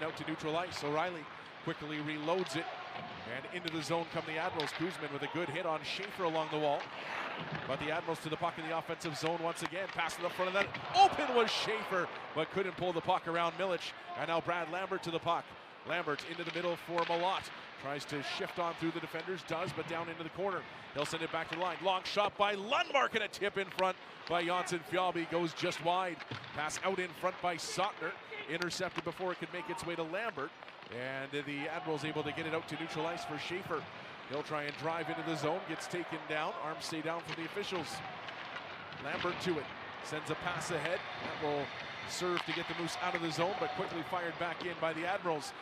Out to neutral ice. O'Reilly quickly reloads it, and into the zone come the Admirals. Kuzman with a good hit on Schaefer along the wall, but the Admirals to the puck in the offensive zone once again. Pass to the front of that. Open was Schaefer, but couldn't pull the puck around Milic. And now Brad Lambert to the puck. Lambert into the middle for Malott. Tries to shift on through the defenders, does, but down into the corner. He'll send it back to the line. Long shot by Lundmark, and a tip in front by Janssen Fjallby goes just wide. Pass out in front by Sottner. Intercepted before it could make its way to Lambert. And the Admirals able to get it out to neutral ice for Schaefer. He'll try and drive into the zone, gets taken down. Arms stay down from the officials. Lambert to it. Sends a pass ahead. That will serve to get the Moose out of the zone, but quickly fired back in by the Admirals.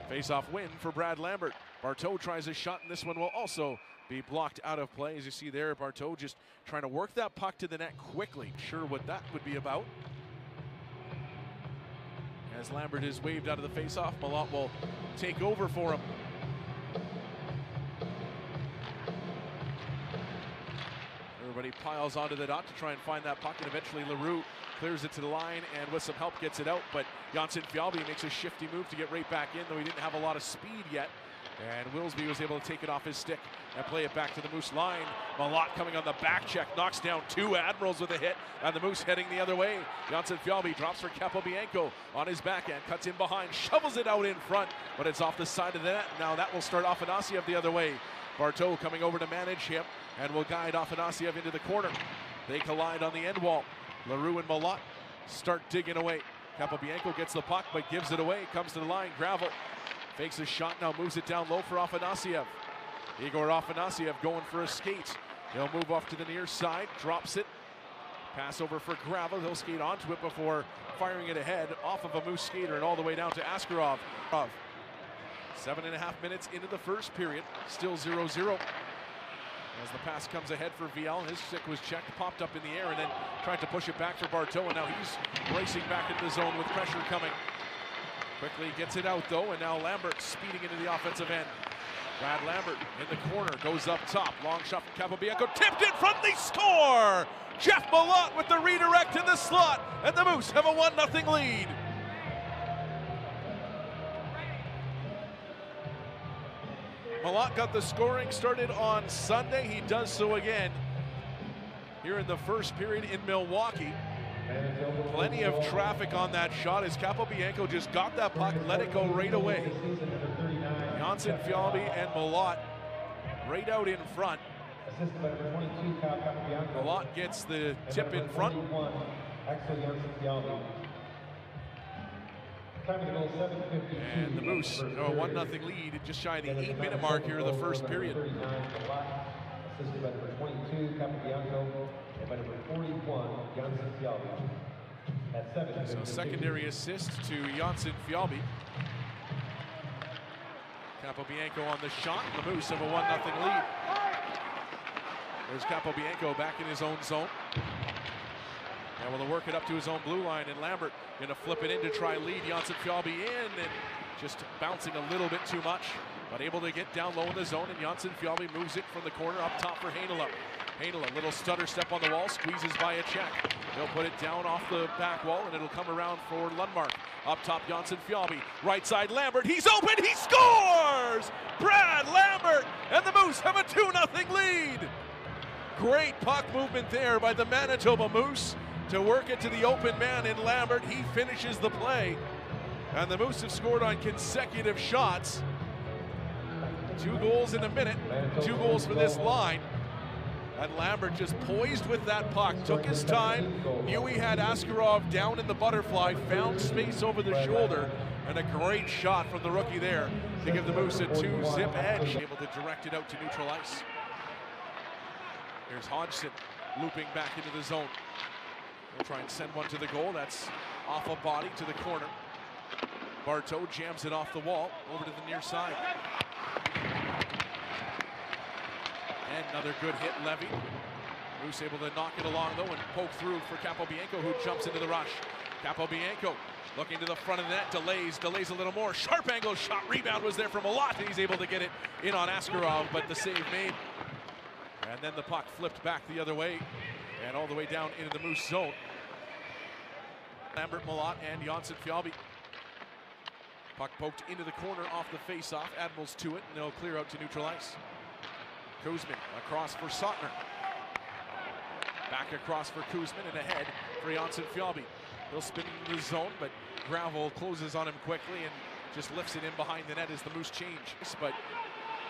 Face-off win for Brad Lambert. Barteau tries a shot, and this one will also be blocked out of play. As you see there, Barteau just trying to work that puck to the net quickly. Sure what that would be about. As Lambert is waved out of the face-off, Malott will take over for him. Everybody piles onto the dot to try and find that puck, and eventually Leroux clears it to the line and with some help gets it out, but Janssen Fjallby makes a shifty move to get right back in, though he didn't have a lot of speed yet. And Wilsby was able to take it off his stick and play it back to the Moose line. Malott coming on the back check, knocks down two Admirals with a hit, and the Moose heading the other way. Janssen Fjallby drops for Capobianco on his backhand, cuts in behind, shovels it out in front, but it's off the side of the net. Now that will start Afanasiev the other way. Barteau coming over to manage him and will guide Afanasiev into the corner. They collide on the end wall. Leroux and Malott start digging away. Capobianco gets the puck but gives it away, comes to the line, Gravel. Fakes a shot, now moves it down low for Afanasiev. Igor Afanasiev going for a skate. He'll move off to the near side, drops it. Pass over for Gravel, he'll skate onto it before firing it ahead off of a Moose skater and all the way down to Askarov. 7.5 minutes into the first period, still 0-0. As the pass comes ahead for Viel, his stick was checked, popped up in the air, and then tried to push it back for Barteau, and now he's racing back into the zone with pressure coming. Quickly gets it out though, and now Lambert speeding into the offensive end. Brad Lambert in the corner, goes up top. Long shot from Capobianco, tipped in front, they score! Jeff Malott with the redirect in the slot, and the Moose have a 1-0 lead. Malott got the scoring started on Sunday. He does so again here in the first period in Milwaukee. Plenty of traffic on that shot as Capobianco just got that puck, let it go right away. Janssen Fjallby and Malott right out in front. Malott gets the tip in front. And the Moose a 1-0 lead just shy of the 8-minute mark here of the first period. Assisted by number 22, Capobianco, and by number 41, Janssen Fjallby. At 7. So secondary assist to Janssen Fjallby. Capobianco on the shot. The Moose have a 1-0 lead. There's Capobianco back in his own zone. And will work it up to his own blue line, and Lambert going to flip it in to try lead Janssen Fjallby in, and just bouncing a little bit too much, but able to get down low in the zone, and Janssen Fjallby moves it from the corner up top for Heinola. Heinola, little stutter step on the wall, squeezes by a check. He'll put it down off the back wall, and it'll come around for Lundmark. Up top, Janssen Fjallby. Right side, Lambert. He's open. He scores! Brad Lambert, and the Moose have a 2-0 lead. Great puck movement there by the Manitoba Moose to work it to the open man in Lambert. He finishes the play, and the Moose have scored on consecutive shots. 2 goals in a minute, 2 goals for this line. And Lambert just poised with that puck, took his time, knew he had Askarov down in the butterfly, found space over the shoulder, and a great shot from the rookie there to give the Moose a 2-zip edge. Able to direct it out to neutral ice. Here's Hodgson looping back into the zone. He'll try and send one to the goal. That's off a body to the corner. Barteau jams it off the wall over to the near side. And another good hit, Levy. Moose able to knock it along though and poke through for Capobianco, who jumps into the rush. Capobianco looking to the front of the net, delays a little more. Sharp angle shot, rebound was there from Malott, and he's able to get it in on Askarov, but the save made. And then the puck flipped back the other way and all the way down into the Moose zone. Lambert, Malott, and Janssen Fjallby Puck poked into the corner off the face-off. Admirals to it, and they'll clear out to neutral ice. Kuzmin across for Sottner. Back across for Kuzmin and ahead for Janssen Fjallby. He'll spin into the zone, but Gravel closes on him quickly and just lifts it in behind the net as the Moose change. But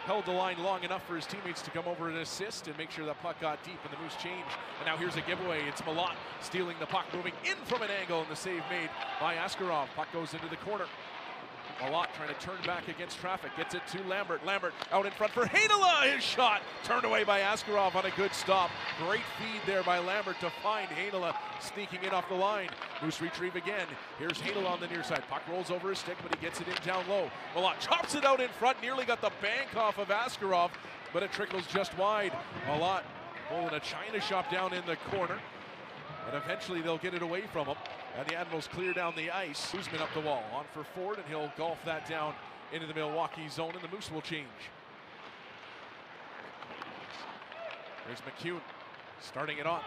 held the line long enough for his teammates to come over and assist and make sure that puck got deep and the Moose change. And now here's a giveaway. It's Malott stealing the puck, moving in from an angle, and the save made by Askarov. Puck goes into the corner. Malott trying to turn back against traffic. Gets it to Lambert. Lambert out in front for Heinola. His shot turned away by Askarov on a good stop. Great feed there by Lambert to find Heinola sneaking in off the line. Moose retrieve again. Here's Heinola on the near side. Puck rolls over his stick, but he gets it in down low. Malott chops it out in front. Nearly got the bank off of Askarov, but it trickles just wide. Malott pulling a china shop down in the corner, but eventually they'll get it away from him. And the Admirals clear down the ice. Kuzmin up the wall, on for Ford, and he'll golf that down into the Milwaukee zone, and the Moose will change. There's McCune starting it on.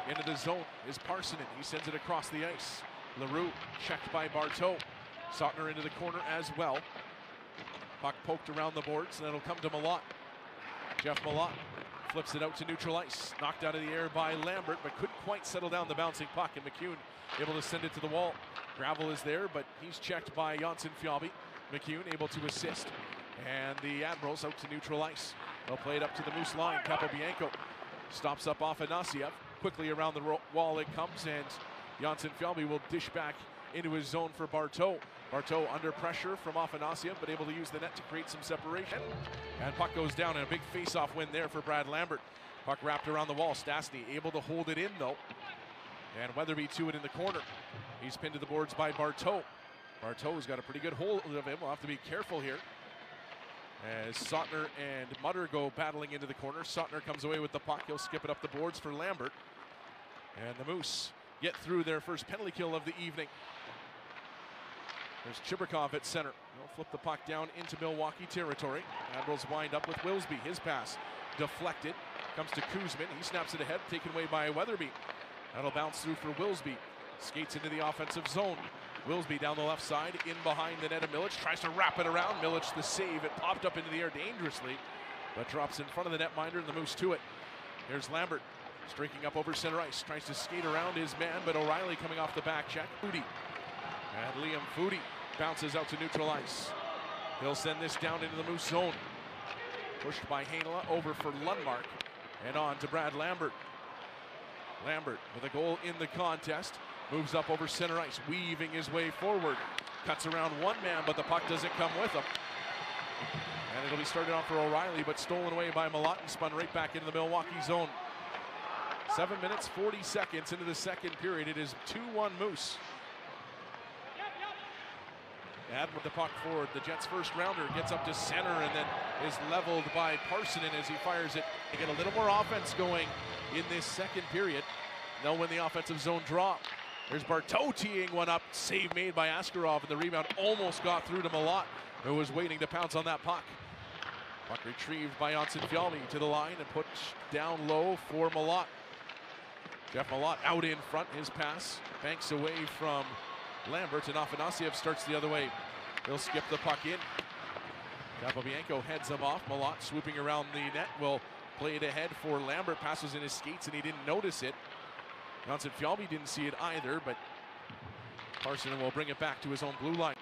Into the zone is Parsonen. He sends it across the ice. LaRue checked by Barteau. Sottner into the corner as well. Puck poked around the boards, and it'll come to Malott. Jeff Malott flips it out to neutral ice. Knocked out of the air by Lambert, but couldn't quite settle down the bouncing puck, and McCune able to send it to the wall. Gravel is there, but he's checked by Janssen Fjallby. McCune able to assist, and the Admirals out to neutral ice. They'll play it up to the Moose line. Capobianco stops up off Afanasiev. Quickly around the wall it comes, and Janssen Fjallby will dish back into his zone for Barteau. Barteau under pressure from Afanasiev, but able to use the net to create some separation. And puck goes down, and a big face-off win there for Brad Lambert. Puck wrapped around the wall. Stastny able to hold it in, though. And Weatherby to it in the corner. He's pinned to the boards by Barteau. Barteau's got a pretty good hold of him. We'll have to be careful here as Sottner and Mutter go battling into the corner. Sottner comes away with the puck. He'll skip it up the boards for Lambert. And the Moose get through their first penalty kill of the evening. There's Chibrikov at center. He'll flip the puck down into Milwaukee territory. Admirals wind up with Wilsby. His pass deflected. Comes to Kuzmin. He snaps it ahead, taken away by Weatherby. That'll bounce through for Wilsby. Skates into the offensive zone. Wilsby down the left side, in behind the net of Milic. Tries to wrap it around. Milic the save. It popped up into the air dangerously, but drops in front of the netminder, and the Moose to it. Here's Lambert streaking up over center ice. Tries to skate around his man, but O'Reilly coming off the back check. Foudy. And Liam Foudy bounces out to neutral ice. He'll send this down into the Moose zone. Pushed by Heinola over for Lundmark. And on to Brad Lambert. Lambert with a goal in the contest. Moves up over center ice, weaving his way forward. Cuts around one man, but the puck doesn't come with him. And it'll be started off for O'Reilly, but stolen away by Malott and spun right back into the Milwaukee zone. 7 minutes, 40 seconds into the second period. It is 2-1 Moose. Add with the puck forward. The Jets' first rounder gets up to center and then is leveled by Parsonen as he fires it. They get a little more offense going in this second period. They'll win the offensive zone draw. There's Barteau teeing one up. Save made by Askarov, and the rebound almost got through to Malott, who was waiting to pounce on that puck. Puck retrieved by Janssen Fjallby to the line and put down low for Malott. Jeff Malott out in front. His pass banks away from Lambert, and Afanasiev starts the other way. He'll skip the puck in. Capobianco heads him off. Malott swooping around the net will play it ahead for Lambert. Passes in his skates, and he didn't notice it. Janssen Fjallby didn't see it either, but Parsonen will bring it back to his own blue line.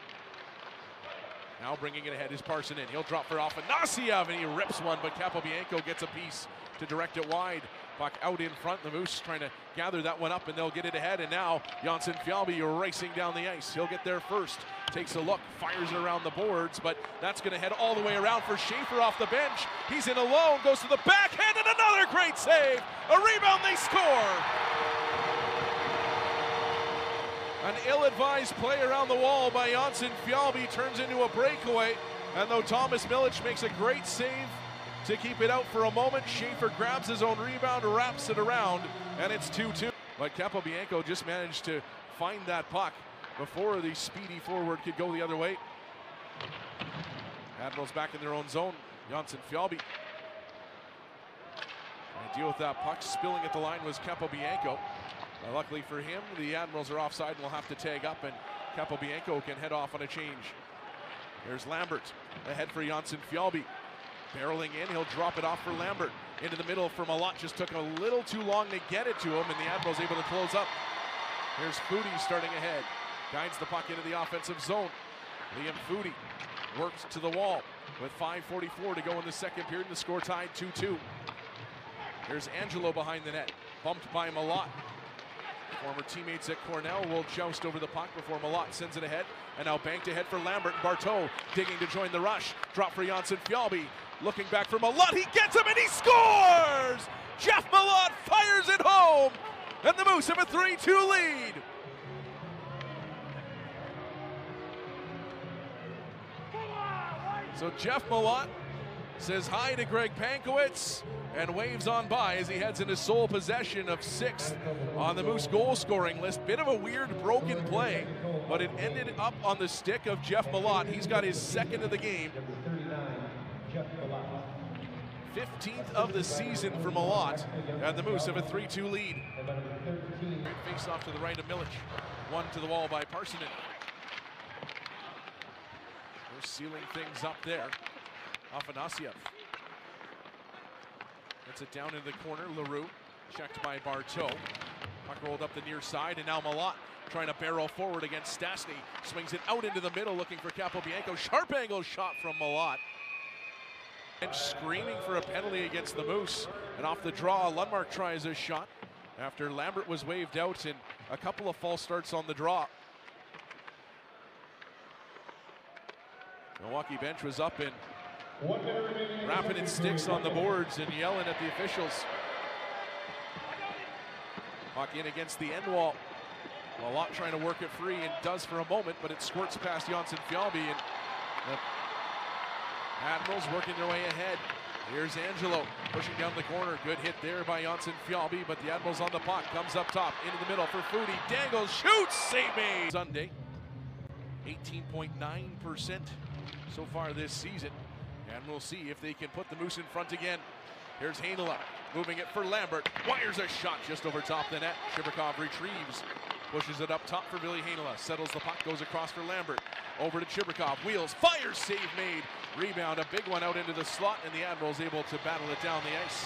Now bringing it ahead is Parsonen. He'll drop for Afanasiev, and he rips one, but Capobianco gets a piece to direct it wide. Puck out in front. The Moose trying to gather that one up, and they'll get it ahead. And now Janssen Fjallby racing down the ice. He'll get there first. Takes a look, fires it around the boards, but that's going to head all the way around for Schaefer off the bench. He's in alone, goes to the backhand, and another great save. A rebound, they score. An ill-advised play around the wall by Janssen Fjallby turns into a breakaway. And though Thomas Milic makes a great save to keep it out for a moment, Schaefer grabs his own rebound, wraps it around, and it's 2-2. But Capobianco just managed to find that puck before the speedy forward could go the other way. Admirals back in their own zone. Janssen Fjallby. Trying to deal with that puck. Spilling at the line was Capobianco. Luckily for him, the Admirals are offside and will have to tag up, and Capobianco can head off on a change. Here's Lambert, ahead for Janssen Fjallby. Barreling in, he'll drop it off for Lambert. Into the middle for Malott, just took a little too long to get it to him, and the Admirals able to close up. Here's Foodie starting ahead. Guides the puck into the offensive zone. Liam Foodie works to the wall with 5:44 to go in the second period, and the score tied 2-2. Here's Angelo behind the net, bumped by Malott. Former teammates at Cornell will joust over the puck before Malott sends it ahead, and now banked ahead for Lambert. Barteau digging to join the rush. Drop for Janssen Fjallby. Looking back for Malott. He gets him and he scores! Jeff Malott fires it home, and the Moose have a 3-2 lead. So Jeff Malott says hi to Greg Pankowitz and waves on by as he heads into sole possession of 6th on the Moose goal scoring list. Bit of a weird broken play, but it ended up on the stick of Jeff Malott. He's got his second of the game. 15th of the season for Malott, and the Moose have a 3-2 lead. Face off to the right of Milic. One to the wall by Parsonen. They're sealing things up there. Afanasiev gets it down into the corner. Leroux checked by Barteau. Puck rolled up the near side, and now Malott trying to barrel forward against Stastny. Swings it out into the middle, looking for Capobianco. Sharp angle shot from Malott. And screaming for a penalty against the Moose. And off the draw, Lundmark tries a shot after Lambert was waved out and a couple of false starts on the draw. Milwaukee bench was up and rapping its sticks on the boards and yelling at the officials. Puck in against the end wall. Malott trying to work it free, and does for a moment, but it squirts past Janssen Fjallby, and the Admirals working their way ahead. Here's Angelo pushing down the corner. Good hit there by Janssen Fjallby, but the Admirals on the puck. Comes up top, into the middle for Foodie. Dangles, shoots, save made. Sunday, 18.9% so far this season. And we'll see if they can put the Moose in front again. Here's Heinola moving it for Lambert. Wires a shot just over top the net. Chibrikov retrieves. Pushes it up top for Billy Heinola. Settles the puck, goes across for Lambert. Over to Chibrikov. Wheels, fires, save made. Rebound, a big one out into the slot, and the Admirals able to battle it down the ice.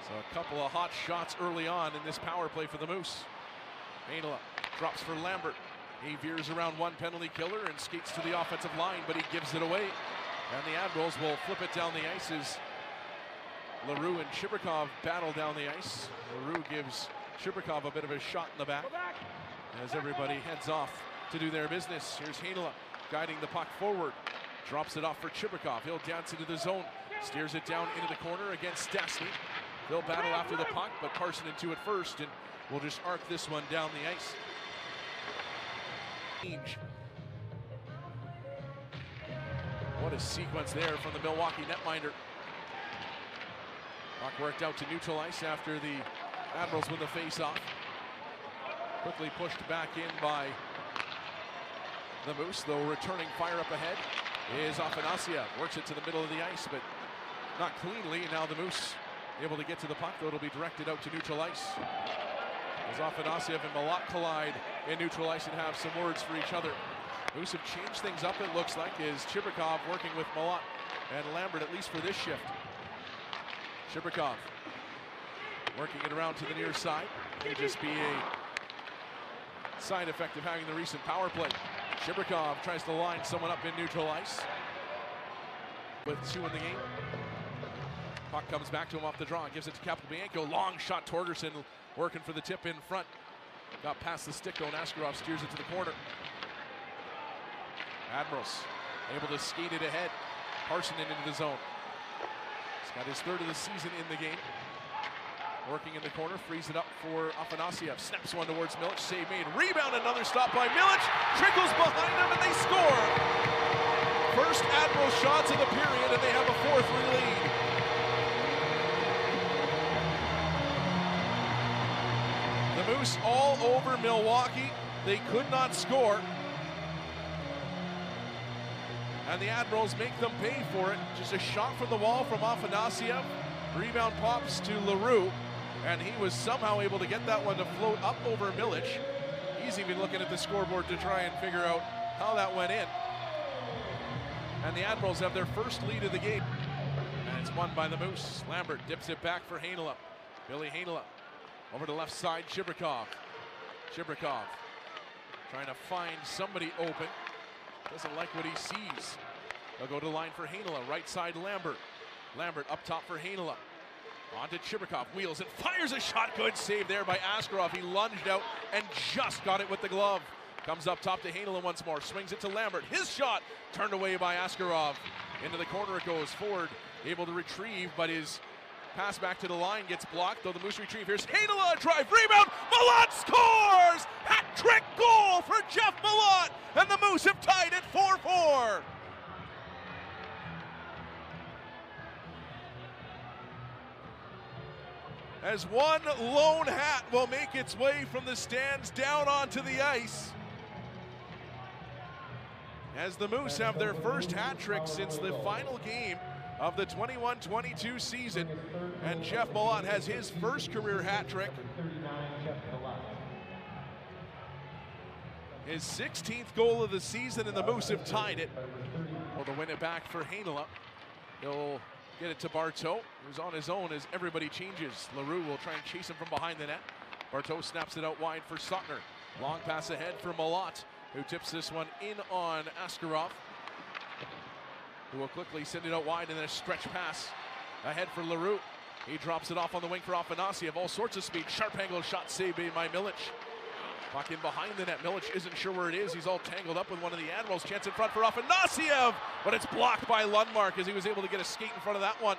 So a couple of hot shots early on in this power play for the Moose. Heinola drops for Lambert. He veers around one penalty killer and skates to the offensive line, but he gives it away. And the Admirals will flip it down the ice as Leroux and Chibrikov battle down the ice. Leroux gives Chibrikov a bit of a shot in the back as everybody heads off to do their business. Here's Heinola guiding the puck forward. Drops it off for Chibrikov. He'll dance into the zone. Steers it down into the corner against Stastny. They'll battle after the puck, but Parsonen to it first, and we'll just arc this one down the ice. What a sequence there from the Milwaukee netminder. Puck worked out to neutral ice after the Admirals win the face-off. Quickly pushed back in by the Moose, though returning fire up ahead is Afanasiev. Works it to the middle of the ice, but not cleanly. And now the Moose able to get to the puck, though it'll be directed out to neutral ice. As Afanasiev and Malott collide in neutral ice and have some words for each other. Moose have changed things up, it looks like, is Chibrikov working with Malott and Lambert, at least for this shift. Chibrikov working it around to the near side. Could just be a side effect of having the recent power play. Chibrikov tries to line someone up in neutral ice with 2 in the game. Puck comes back to him off the draw, gives it to Capobianco. Long shot, Torgerson working for the tip in front. Got past the stick though, and Askarov steers it to the corner. Admirals able to skate it ahead. Parsonen into the zone. He's got his 3rd of the season in the game. Working in the corner, frees it up for Afanasiev. Snaps one towards Milic, save made. Rebound, another stop by Milic. Trickles behind them and they score. First Admiral shots of the period, and they have a 4-3 lead. The Moose all over Milwaukee. They could not score. And the Admirals make them pay for it. Just a shot from the wall from Afanasiev. Rebound pops to Leroux, and he was somehow able to get that one to float up over Milic. He's even looking at the scoreboard to try and figure out how that went in. And the Admirals have their first lead of the game. And it's won by the Moose. Lambert dips it back for Heinola. Billy Heinola over to left side, Chibrikov. Chibrikov trying to find somebody open. Doesn't like what he sees. They'll go to the line for Heinola. Right side, Lambert. Lambert up top for Heinola. On to Chibrikov, wheels and fires a shot. Good save there by Askarov. He lunged out and just got it with the glove. Comes up top to Heinola once more. Swings it to Lambert. His shot turned away by Askarov. Into the corner it goes. Ford able to retrieve, but his pass back to the line gets blocked, though the Moose retrieve. Here's Heinola, drive, rebound. Malott scores! Hat-trick goal for Jeff Malott, and the Moose have tied it 4-4. As one lone hat will make its way from the stands down onto the ice. As the Moose have their first hat trick since the final game of the 21-22 season. And Jeff Malott has his first career hat trick. His 16th goal of the season, and the Moose have tied it. Well, to win it back for Heinola. He'll get it to Barteau, who's on his own as everybody changes. Leroux will try and chase him from behind the net. Barteau snaps it out wide for Suttner. Long pass ahead for Malott, who tips this one in on Askarov, who will quickly send it out wide, and then a stretch pass ahead for Leroux. He drops it off on the wing for Afanasiev. All sorts of speed. Sharp angle shot saved by Milic. Puck in behind the net. Milic isn't sure where it is. He's all tangled up with one of the Admirals. Chance in front for Afanasiev, but it's blocked by Lundmark as he was able to get a skate in front of that one.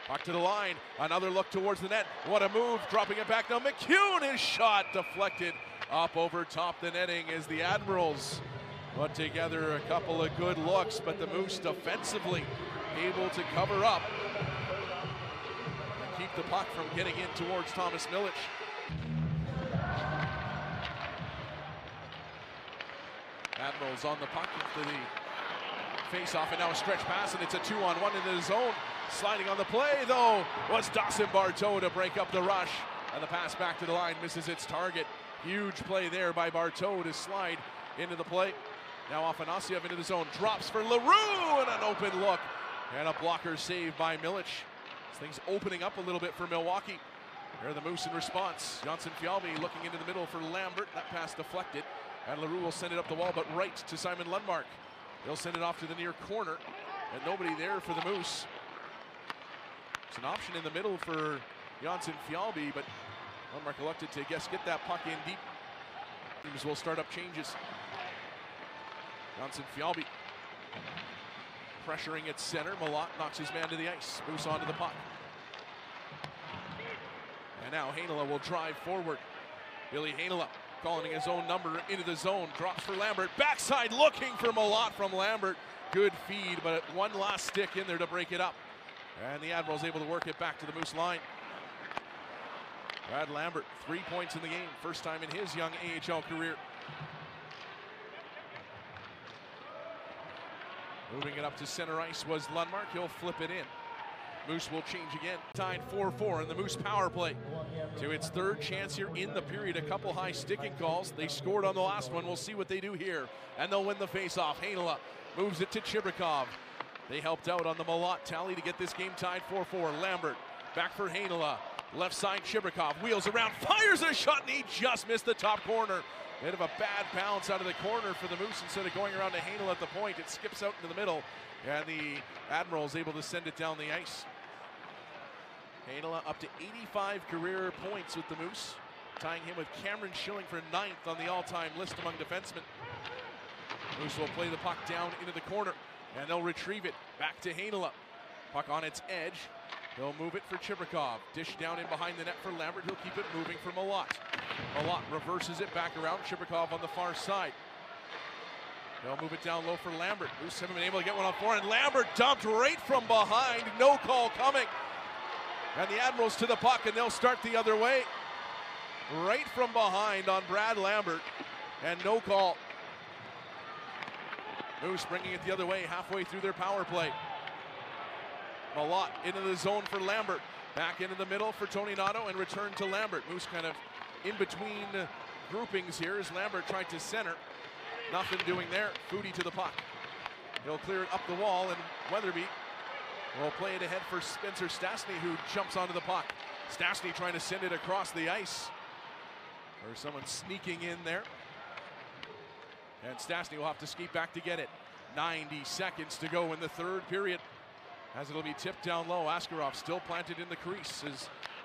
Puck to the line. Another look towards the net. What a move. Dropping it back now. McCune, his shot deflected up over top the netting as the Admirals put together a couple of good looks, but the Moose defensively able to cover up and keep the puck from getting in towards Thomas Milic. Admirals on the puck into the face-off, and now a stretch pass, and it's a 2-on-1 into the zone. Sliding on the play, though, was Dawson Barteau to break up the rush, and the pass back to the line misses its target. Huge play there by Barteau to slide into the play. Now Afanasiev into the zone, drops for Leroux, and an open look, and a blocker save by Milic. This thing's opening up a little bit for Milwaukee. There are the Moose in response. Johnson Fialbi looking into the middle for Lambert. That pass deflected. And Leroux will send it up the wall, but right to Simon Lundmark. They'll send it off to the near corner, and nobody there for the Moose. It's an option in the middle for Johnson Fialbi, but Lundmark elected to get that puck in deep. Teams will start up changes. Johnson Fialbi pressuring at center. Malott knocks his man to the ice. Moose onto the puck. And now Heinola will drive forward. Billy Heinola calling his own number into the zone. Drops for Lambert. Backside looking for Malott from Lambert. Good feed, but one last stick in there to break it up. And the Admirals able to work it back to the Moose line. Brad Lambert, 3 points in the game. First time in his young AHL career. Moving it up to center ice was Lundmark. He'll flip it in. Moose will change again. Tied 4-4 in the Moose power play. To its third chance here in the period. A couple high sticking calls. They scored on the last one. We'll see what they do here. And they'll win the faceoff. Heinola moves it to Chibrikov. They helped out on the Malott tally to get this game tied 4-4. Lambert back for Heinola. Left side Chibrikov wheels around, fires a shot, and he just missed the top corner. Bit of a bad bounce out of the corner for the Moose. Instead of going around to Heinola at the point, it skips out into the middle. And the Admirals able to send it down the ice. Heinola up to 85 career points with the Moose, tying him with Cameron Schilling for 9th on the all-time list among defensemen. Moose will play the puck down into the corner, and they'll retrieve it back to Heinola. Puck on its edge. They'll move it for Chibrikov. Dish down in behind the net for Lambert. He'll keep it moving for Malott. Malott reverses it back around. Chibrikov on the far side. They'll move it down low for Lambert. Moose haven't been able to get one on four, and Lambert dumped right from behind. No call coming. And the Admirals to the puck, and they'll start the other way. Right from behind on Brad Lambert, and no call. Moose bringing it the other way halfway through their power play. Malott into the zone for Lambert. Back into the middle for Tony Nato, and return to Lambert. Moose kind of in between groupings here as Lambert tried to center. Nothing doing there. Foodie to the puck. He'll clear it up the wall, and Weatherby will play it ahead for Spencer Stastny, who jumps onto the puck. Stastny trying to send it across the ice. Or someone sneaking in there. And Stastny will have to skate back to get it. 90 seconds to go in the third period. As it'll be tipped down low. Askarov still planted in the crease.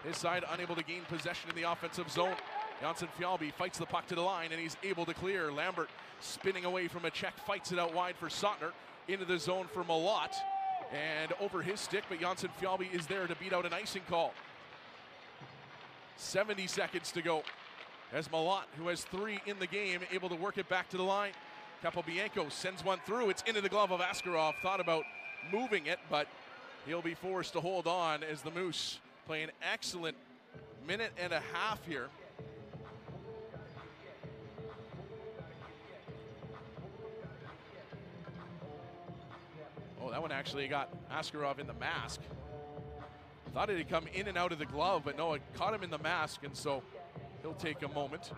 His side unable to gain possession in the offensive zone. Janssen Fjallby fights the puck to the line, and he's able to clear. Lambert spinning away from a check, fights it out wide for Sautner. Into the zone for Malott. And over his stick, but Janssen Fjallby is there to beat out an icing call. 70 seconds to go. As Malott, who has 3 in the game, able to work it back to the line. Capobianco sends one through. It's into the glove of Askarov. Thought about moving it, but he'll be forced to hold on as the Moose play an excellent minute and a half here. Oh, that one actually got Askarov in the mask. Thought it had come in and out of the glove, but no, it caught him in the mask, and so he'll take a moment.